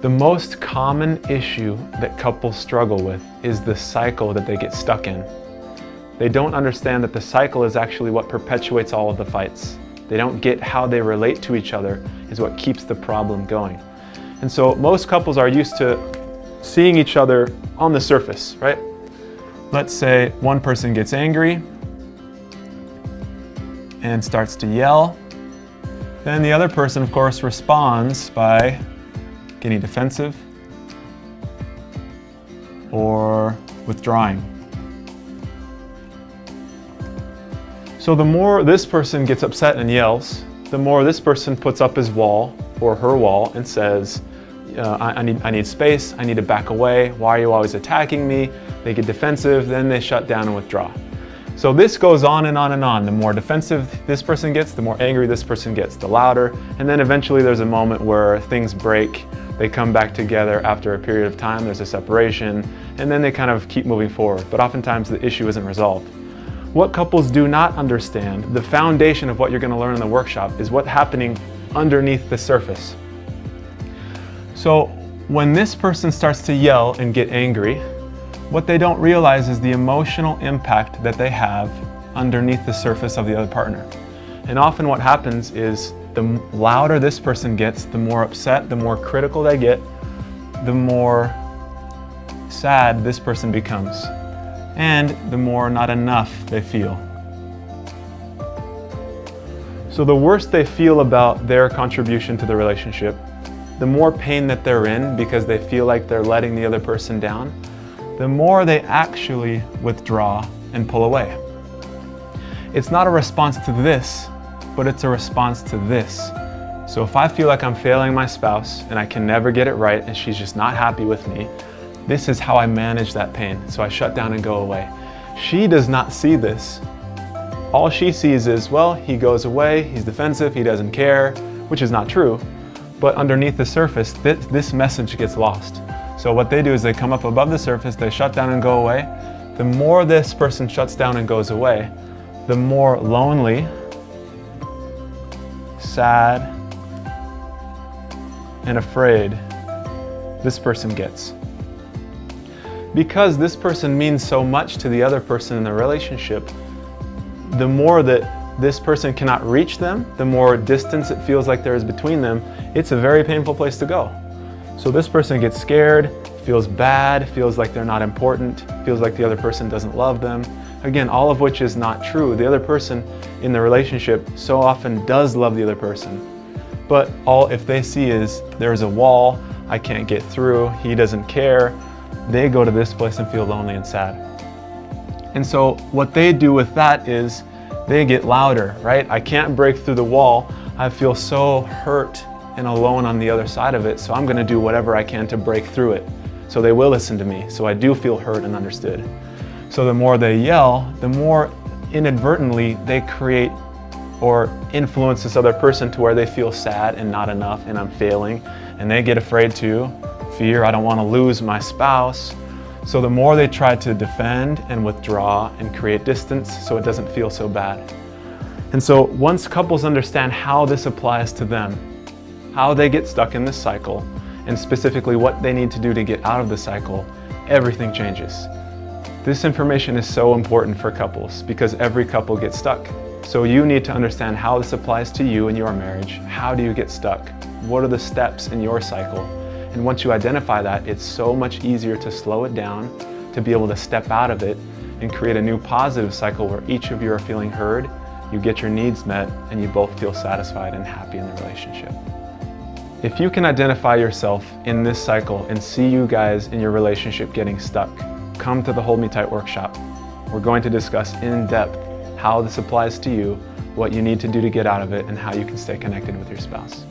The most common issue that couples struggle with is the cycle that they get stuck in. They don't understand that the cycle is actually what perpetuates all of the fights. They don't get how they relate to each other is what keeps the problem going. And so most couples are used to seeing each other on the surface, right? Let's say one person gets angry and starts to yell. Then the other person, of course, responds by getting defensive or withdrawing. So the more this person gets upset and yells, the more this person puts up his wall or her wall and says, I need space, I need to back away, why are you always attacking me? They get defensive, then they shut down and withdraw. So this goes on and on and on. The more defensive this person gets, the more angry this person gets, the louder, and then eventually there's a moment where things break, they come back together after a period of time, there's a separation, and then they kind of keep moving forward, but oftentimes the issue isn't resolved. What couples do not understand, the foundation of what you're going to learn in the workshop, is what's happening underneath the surface. So when this person starts to yell and get angry, what they don't realize is the emotional impact that they have underneath the surface of the other partner. And often what happens is the louder this person gets, the more upset, the more critical they get, the more sad this person becomes, and the more not enough they feel. So the worse they feel about their contribution to the relationship, the more pain that they're in because they feel like they're letting the other person down, the more they actually withdraw and pull away. It's not a response to this, but it's a response to this. So if I feel like I'm failing my spouse and I can never get it right and she's just not happy with me, this is how I manage that pain. So I shut down and go away. She does not see this. All she sees is, well, he goes away, he's defensive, he doesn't care, which is not true. But underneath the surface, this message gets lost. So what they do is they come up above the surface, they shut down and go away. The more this person shuts down and goes away, the more lonely, sad, and afraid this person gets. Because this person means so much to the other person in the relationship, the more that this person cannot reach them, the more distance it feels like there is between them, it's a very painful place to go. So this person gets scared, feels bad, feels like they're not important, feels like the other person doesn't love them. Again, all of which is not true. The other person in the relationship so often does love the other person. But all if they see is there's a wall, I can't get through, he doesn't care, they go to this place and feel lonely and sad. And so what they do with that is they get louder, right? I can't break through the wall. I feel so hurt and alone on the other side of it, so I'm going to do whatever I can to break through it. So they will listen to me, so I do feel heard and understood. So the more they yell, the more inadvertently they create or influence this other person to where they feel sad and not enough and I'm failing, and they get afraid too. Fear, I don't want to lose my spouse. So the more they try to defend and withdraw and create distance so it doesn't feel so bad. And so once couples understand how this applies to them, how they get stuck in this cycle, and specifically what they need to do to get out of the cycle, everything changes. This information is so important for couples because every couple gets stuck. So you need to understand how this applies to you in your marriage. How do you get stuck? What are the steps in your cycle? And once you identify that, it's so much easier to slow it down, to be able to step out of it and create a new positive cycle where each of you are feeling heard, you get your needs met, and you both feel satisfied and happy in the relationship. If you can identify yourself in this cycle and see you guys in your relationship getting stuck, come to the Hold Me Tight workshop. We're going to discuss in depth how this applies to you, what you need to do to get out of it, and how you can stay connected with your spouse.